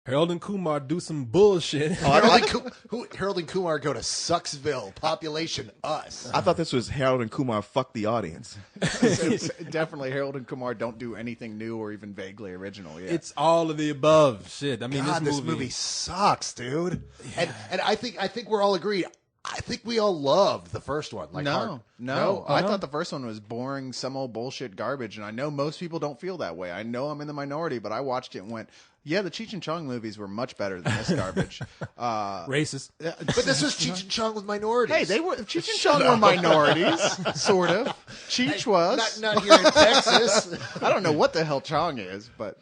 Harold and Kumar do some bullshit. Harold and Kumar go to Sucksville. Population us. I thought this was Harold and Kumar fuck the audience. It's definitely Harold and Kumar don't do anything new or even vaguely original. Yeah. It's all of the above. Shit. I mean, God, this movie sucks, dude. Yeah. And I think we're all agreed. I think we all loved the first one. Like No. I thought the first one was boring, some old bullshit garbage, and I know most people don't feel that way. I know I'm in the minority, but I watched it and went, yeah, the Cheech and Chong movies were much better than this garbage. Racist. But this was Cheech and Chong with minorities. Hey, Cheech and Chong were minorities, sort of. Cheech was. Not here in Texas. I don't know what the hell Chong is, but,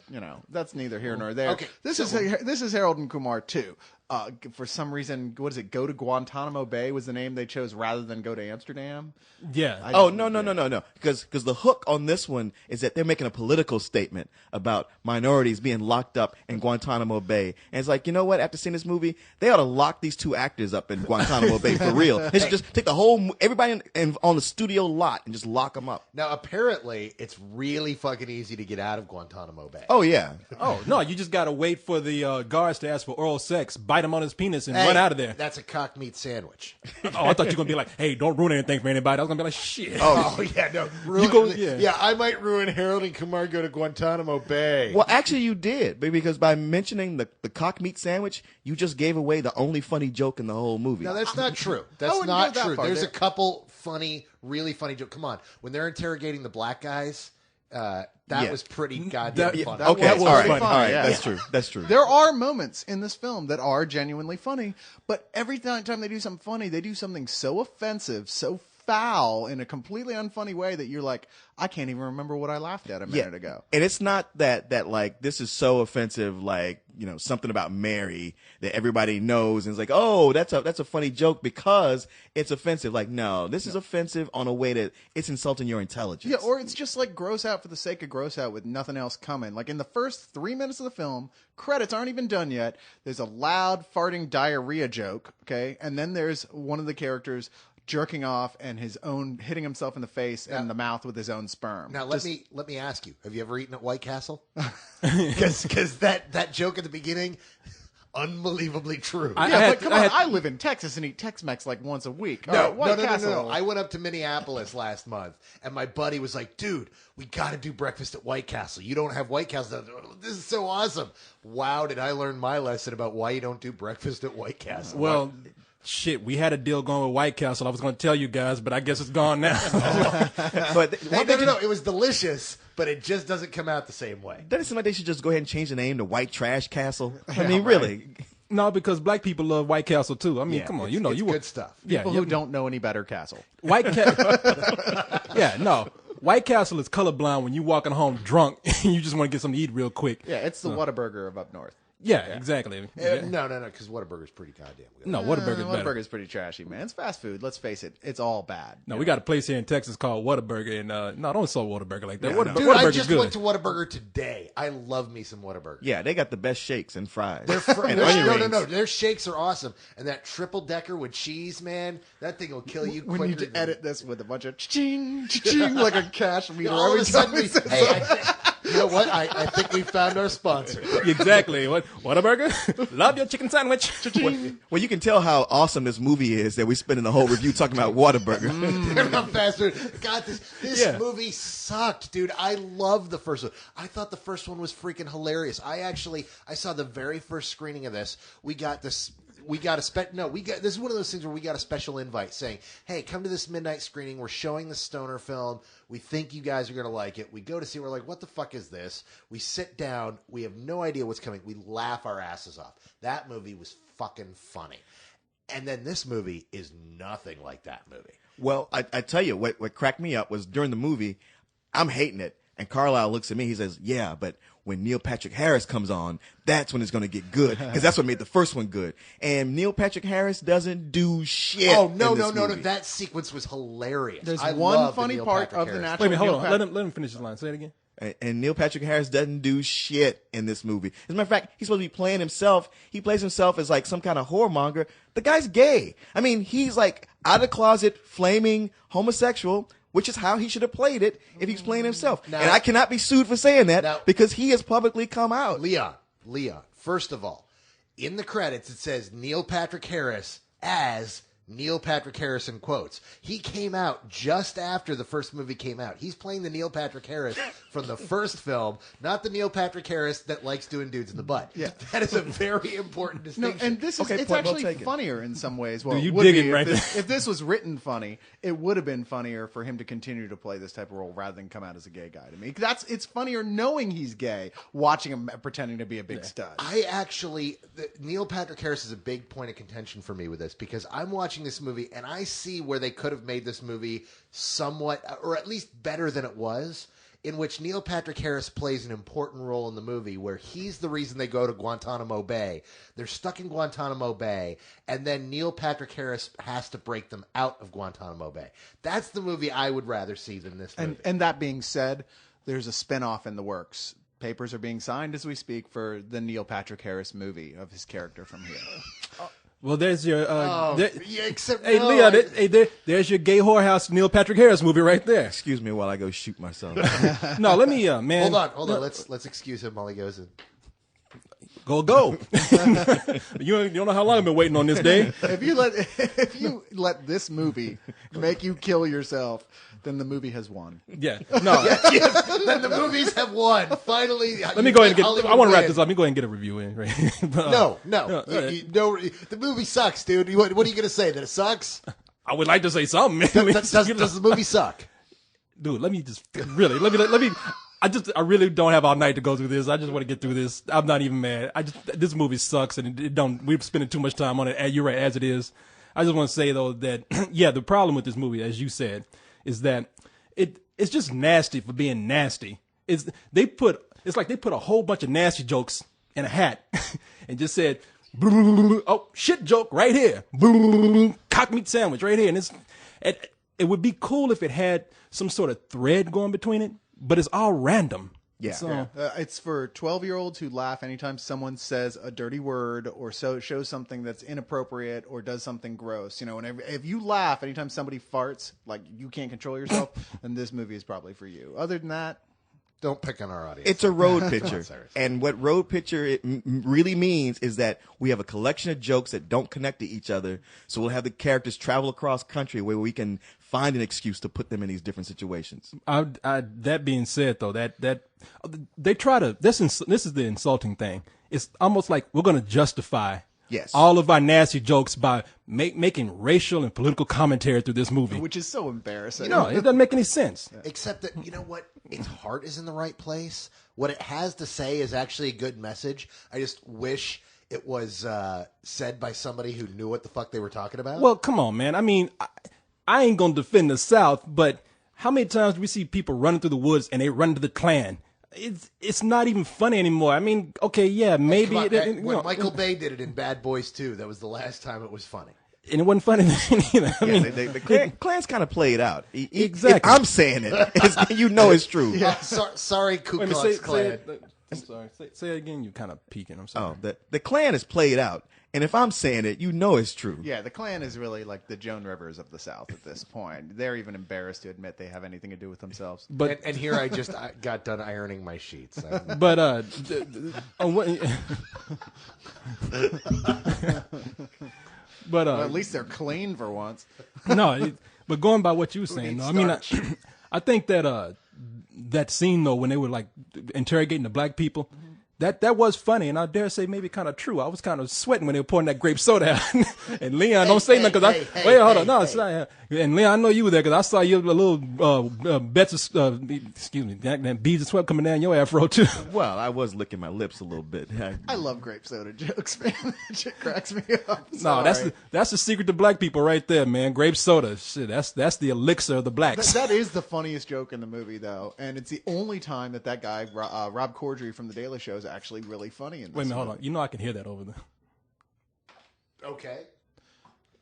that's neither here nor there. Okay, This is Harold and Kumar 2. For some reason, what is it? Go to Guantanamo Bay was the name they chose rather than go to Amsterdam. Yeah. No. Because the hook on this one is that they're making a political statement about minorities being locked up in Guantanamo Bay. And it's like, you know what? After seeing this movie, they ought to lock these two actors up in Guantanamo Bay for real. They should just take the whole, everybody on the studio lot and just lock them up. Now, apparently, it's really fucking easy to get out of Guantanamo Bay. Oh, yeah. Oh, no, you just got to wait for the guards to ask for oral sex, bite him on his penis, and run out of there. That's a cock meat sandwich. Oh, I thought you were going to be like, hey, don't ruin anything for anybody. I was going to be like, shit. Oh yeah, no. I might ruin Harold and Kumar go to Guantanamo Bay. Well, actually, you did, because by mentioning the cock meat sandwich, you just gave away the only funny joke in the whole movie. No, that's not true. That's not true. There's a couple funny, really funny jokes. Come on, when they're interrogating the black guys, that was pretty goddamn funny. Okay, all right, Yeah. That's true. There are moments in this film that are genuinely funny, but every time they do something funny, they do something so offensive, so foul in a completely unfunny way that you're like, I can't even remember what I laughed at a minute ago. And it's not that like this is so offensive, like, something about Mary that everybody knows and it's like, oh, that's a funny joke because it's offensive. Like, no, this is offensive on a way that it's insulting your intelligence. Yeah, or it's just like gross out for the sake of gross out with nothing else coming. Like in the first 3 minutes of the film, credits aren't even done yet. There's a loud farting diarrhea joke, okay? And then there's one of the characters jerking off and hitting himself in the face and the mouth with his own sperm. Now let me ask you: have you ever eaten at White Castle? Because that joke at the beginning, unbelievably true. I live in Texas and eat Tex-Mex like once a week. No. Castle. I went up to Minneapolis last month, and my buddy was like, "Dude, we got to do breakfast at White Castle. You don't have White Castle. This is so awesome." Wow, did I learn my lesson about why you don't do breakfast at White Castle? Well. Shit, we had a deal going with White Castle. I was going to tell you guys, but I guess it's gone now. But no. It was delicious, but it just doesn't come out the same way. Doesn't it seem like they should just go ahead and change the name to White Trash Castle? I mean, really. No, because black people love White Castle too. I mean, come on, it's good stuff. People who don't know any better Castle. White Castle. White Castle is colorblind when you walking home drunk and you just want to get something to eat real quick. Yeah, it's the Whataburger of up north. Yeah, exactly. No, because Whataburger's pretty goddamn good. No, Whataburger's better. Whataburger's pretty trashy, man. It's fast food. Let's face it. It's all bad. No, we got a place here in Texas called Whataburger, and don't sell Whataburger like that. Dude, Whataburger's I just good. went to Whataburger today. I love me some Whataburger. Yeah, they got the best shakes and fries. No. Their shakes are awesome. And that triple decker with cheese, man, that thing will kill you quicker. We need to edit this with a bunch of ching, ching, like a cash meter all every of a sudden time. You know what? I think we found our sponsor. Exactly. Whataburger? Love your chicken sandwich. Well, you can tell how awesome this movie is that we spending the whole review talking about Whataburger. I'm faster. God, this movie sucked, dude. I love the first one. I thought the first one was freaking hilarious. I saw the very first screening of this. This is one of those things where we got a special invite saying, hey, come to this midnight screening. We're showing the stoner film. We think you guys are going to like it. We go to see it. We're like, what the fuck is this? We sit down. We have no idea what's coming. We laugh our asses off. That movie was fucking funny. And then this movie is nothing like that movie. Well, I tell you, what cracked me up was during the movie, I'm hating it. And Carlisle looks at me. He says, yeah, but when Neil Patrick Harris comes on, that's when it's going to get good. Because that's what made the first one good. And Neil Patrick Harris doesn't do shit. Oh, no. That sequence was hilarious. There's one funny part of the natural. Wait a minute, hold on. Let him finish his line. Say it again. And Neil Patrick Harris doesn't do shit in this movie. As a matter of fact, he's supposed to be playing himself. He plays himself as like some kind of whoremonger. The guy's gay. I mean, he's like out of the closet, flaming homosexual, which is how he should have played it if he's playing himself. Now, and I cannot be sued for saying that because he has publicly come out. Leon, First of all, in the credits it says Neil Patrick Harris as Neil Patrick Harris in quotes. He came out just after the first movie came out. He's playing the Neil Patrick Harris from the first film, not the Neil Patrick Harris that likes doing dudes in the butt. Yeah. That is a very important distinction. No, and this is it's point well actually taken. funnier in some ways. Well, Dude, you it would digging be right if this was written funny, it would have been funnier for him to continue to play this type of role rather than come out as a gay guy to me. It's funnier knowing he's gay, watching him pretending to be a big stud. Neil Patrick Harris is a big point of contention for me with this because I'm watching this movie and I see where they could have made this movie somewhat, or at least better than it was, in which Neil Patrick Harris plays an important role in the movie where he's the reason they go to Guantanamo Bay. They're stuck in Guantanamo Bay, and then Neil Patrick Harris has to break them out of Guantanamo Bay. That's the movie I would rather see than this movie. And that being said, there's a spinoff in the works. Papers are being signed as we speak for the Neil Patrick Harris movie of his character from here. Well, there's your. Except Hey, no, Leon, there's your gay whorehouse Neil Patrick Harris movie right there. Excuse me while I go shoot myself. No, let me, man. Hold on. Let's excuse him while he goes in. Go. You don't know how long I've been waiting on this day. If you let this movie make you kill yourself, then the movie has won. Yeah. No. Then the movies have won. Finally. Let me go ahead and get. I want to wrap this up. Let me go ahead and get a review in. Right? But, No. all right. The movie sucks, dude. What are you going to say? That it sucks? I would like to say something. Man. Does the movie suck? Dude, let me just really let me. I really don't have all night to go through this. I just want to get through this. I'm not even mad. This movie sucks and it don't. We're spending too much time on it. You're right, as it is. I just want to say though that yeah, the problem with this movie, as you said, is that it's just nasty for being nasty. It's like they put a whole bunch of nasty jokes in a hat and just said, oh shit joke right here, cock meat sandwich right here, and it would be cool if it had some sort of thread going between it. But it's all random. Yeah. So, It's for 12-year-olds who laugh anytime someone says a dirty word or shows something that's inappropriate or does something gross. You know, and if you laugh anytime somebody farts, like you can't control yourself, then this movie is probably for you. Other than that, don't pick on our audience. It's a road picture. And what road picture really means is that we have a collection of jokes that don't connect to each other. So we'll have the characters travel across country where we can find an excuse to put them in these different situations. That being said, though, that they try to this is the insulting thing. It's almost like we're going to justify all of our nasty jokes by making racial and political commentary through this movie, which is so embarrassing. No, it doesn't make any sense. Except that, you know what? Its heart is in the right place. What it has to say is actually a good message. I just wish it was said by somebody who knew what the fuck they were talking about. Well, come on, man. I mean, I ain't going to defend the South, but how many times do we see people running through the woods and they run to the Klan? It's not even funny anymore. I mean, okay, yeah, maybe. When Michael Bay did it in Bad Boys 2, that was the last time it was funny. And it wasn't funny then either. I mean, the Klan's kind of played out. Exactly. If I'm saying it. It's true. Yeah. Sorry, Ku Klux Klan. I'm sorry. Say it again. You're kind of peeking. I'm sorry. Oh, the Klan is played out. And if I'm saying it, it's true. Yeah, the Klan is really like the Joan Rivers of the South at this point. They're even embarrassed to admit they have anything to do with themselves. But and here I just got done ironing my sheets. But at least they're clean for once. No, but going by what you were saying, though, I mean, I think that that scene though when they were like interrogating the black people. That was funny, and I dare say maybe kind of true. I was kind of sweating when they were pouring that grape soda out. And Leon, don't say nothing because hold on, no. And Leon, I know you were there because I saw your little bets of excuse me, that beads of sweat coming down your afro too. Well, I was licking my lips a little bit. I love grape soda jokes, man. That shit cracks me up. No, that's the secret to black people right there, man. Grape soda, shit. That's the elixir of the blacks. That is the funniest joke in the movie, though, and it's the only time that guy Rob Corddry from The Daily Show is actually really funny in this. Wait a minute, hold on. You know I can hear that over there. Okay.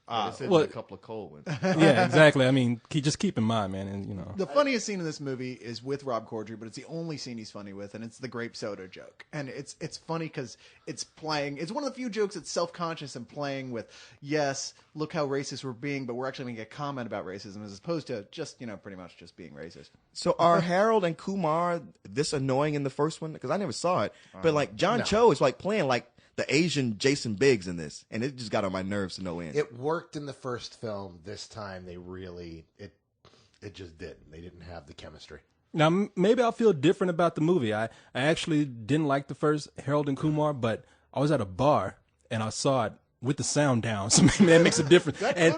A couple of cold ones. Yeah, exactly. I mean, just keep in mind, man, and the funniest scene in this movie is with Rob Corddry, but it's the only scene he's funny with, and it's the grape soda joke. And it's funny because it's one of the few jokes that's self-conscious and playing with, yes, look how racist we're being, but we're actually making a comment about racism as opposed to just, pretty much just being racist. So are Harold and Kumar this annoying in the first one? Because I never saw it. But like John Cho is like playing like the Asian Jason Biggs in this, and it just got on my nerves to no end. It worked in the first film. This time, it just didn't. They didn't have the chemistry. Now, maybe I'll feel different about the movie. I actually didn't like the first Harold and Kumar, but I was at a bar and I saw it with the sound down, so maybe that makes a difference. And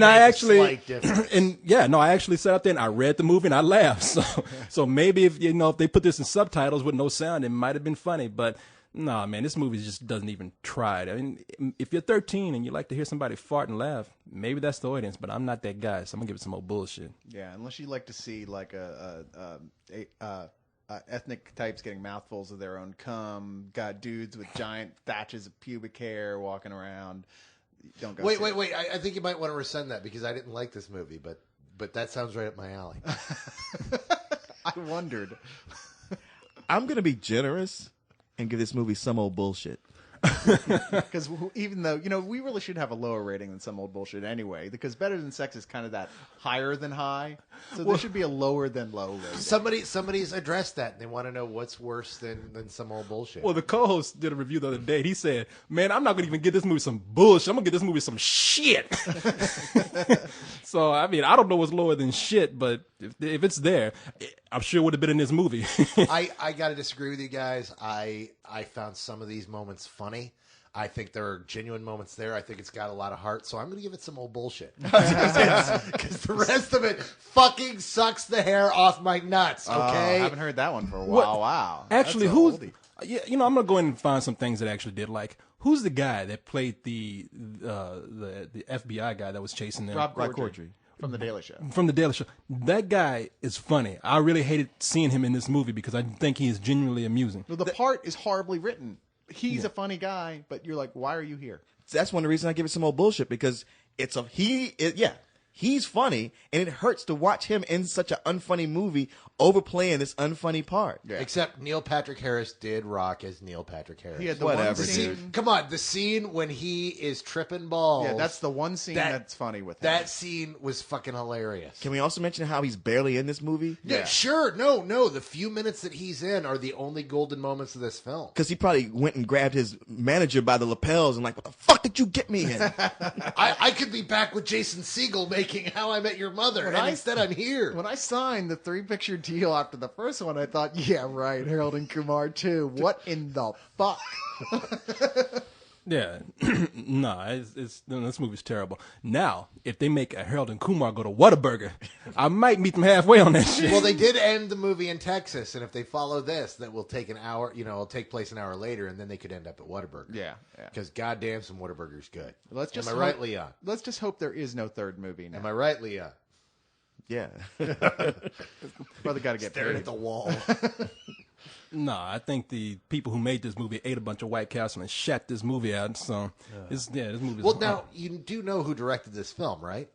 I actually, I actually sat out there and I read the movie and I laughed. So maybe if they put this in subtitles with no sound, it might have been funny. But nah, man, this movie just doesn't even try it. I mean, if you're 13 and you like to hear somebody fart and laugh, maybe that's the audience. But I'm not that guy, so I'm gonna give it some old bullshit. Yeah, unless you like to see like ethnic types getting mouthfuls of their own cum, got dudes with giant thatches of pubic hair walking around. Don't go. Wait. I think you might want to rescind that because I didn't like this movie, but that sounds right up my alley. I wondered. I'm gonna be generous and give this movie some old bullshit. Because even though, we really should have a lower rating than some old bullshit anyway, because Better Than Sex is kind of that higher than high. So there should be a lower than low rating. Somebody's addressed that, and they want to know what's worse than some old bullshit. Well, the co-host did a review the other day. He said, man, I'm not going to even give this movie some bullshit. I'm going to give this movie some shit. So, I mean, I don't know what's lower than shit, but if it's there, I'm sure it would have been in this movie. I got to disagree with you guys. I found some of these moments funny. I think there are genuine moments there. I think it's got a lot of heart, so I'm going to give it some old bullshit. Because the rest of it fucking sucks the hair off my nuts, okay? I haven't heard that one for a while. Wow. Actually, I'm going to go in and find some things that I actually did like. Who's the guy that played the FBI guy that was chasing them? Rob Corddry. From The Daily Show. From The Daily Show. That guy is funny. I really hated seeing him in this movie because I think he is genuinely amusing. Well, the part is horribly written. He's a funny guy, but you're like, why are you here? So that's one of the reasons I give it some old bullshit, because he's funny, and it hurts to watch him in such an unfunny movie overplaying this unfunny part. Yeah. Except Neil Patrick Harris did rock as Neil Patrick Harris. He had the Whatever, one scene. dude. Come on, the scene when he is tripping balls. Yeah, that's the one scene that's funny with him. That scene was fucking hilarious. Can we also mention how he's barely in this movie? Yeah, sure. No. The few minutes that he's in are the only golden moments of this film. Because he probably went and grabbed his manager by the lapels and like, what the fuck did you get me in? I could be back with Jason Segel making How I Met Your Mother, and instead I'm here. When I signed the 3-picture deal after the first one, I thought, yeah, right, Harold and Kumar too. What in the fuck? Yeah. This movie's terrible. Now, if they make a Harold and Kumar go to Whataburger, I might meet them halfway on that shit. Well, they did end the movie in Texas, and if they follow this, that will take an hour, it'll take place an hour later, and then they could end up at Whataburger. Yeah. Because goddamn, some Whataburger's good. Am I right, Leon? Let's just hope there is no third movie now. Am I right, Leon? Yeah. Brother got to get Staring paid. at the wall. No, I think the people who made this movie ate a bunch of White Castle and shat this movie out. So, this movie. Well, now, you do know who directed this film, right?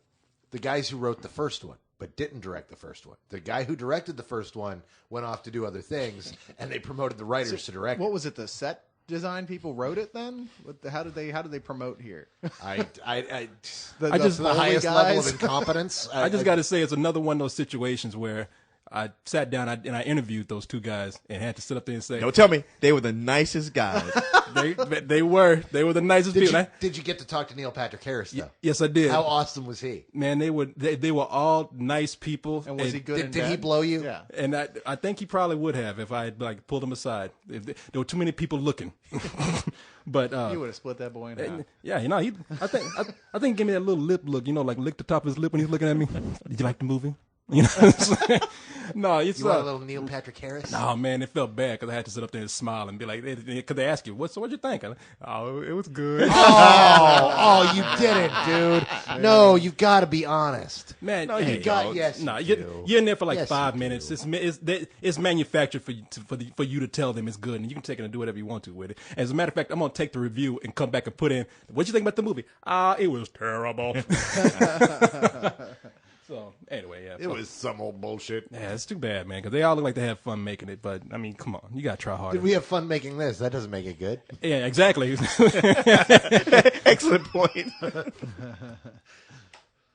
The guys who wrote the first one, but didn't direct the first one. The guy who directed the first one went off to do other things, and they promoted the writers to direct What it. was it, the set design people wrote it then? How did they promote here? The the highest guys? level of incompetence. I just got to say, it's another one of those situations where I sat down and I interviewed those two guys and had to sit up there and say, Don't tell me they were the nicest guys. they were the nicest people. Did you get to talk to Neil Patrick Harris, though? Yes, I did. How awesome was he? Man, they were all nice people. And was he good? Did he blow you? Yeah. And I think he probably would have if I had pulled him aside. If there were too many people looking. But You would have split that boy in half. yeah, I think he gave me that little lip look, like licked the top of his lip when he's looking at me. Did you like the movie? You know what I'm saying? No, it's You want a little Neil Patrick Harris? No, man, it felt bad because I had to sit up there and smile and be like, because they ask you, what'd you think? Oh, it was good. Oh, you didn't, dude. No, you got to be honest. Man, No, you got yes. No, you you're in there for like Yes, 5 you minutes. do. It's manufactured for you to tell them it's good, and you can take it and do whatever you want to with it. As a matter of fact, I'm gonna take the review and come back and put in, what'd you think about the movie? It was terrible. So anyway, yeah, It was some old bullshit. yeah, it's too bad, man, because they all look like they have fun making it. But I mean, come on, you gotta try harder. Did we have fun making this? That doesn't make it good. Yeah, exactly. Excellent point.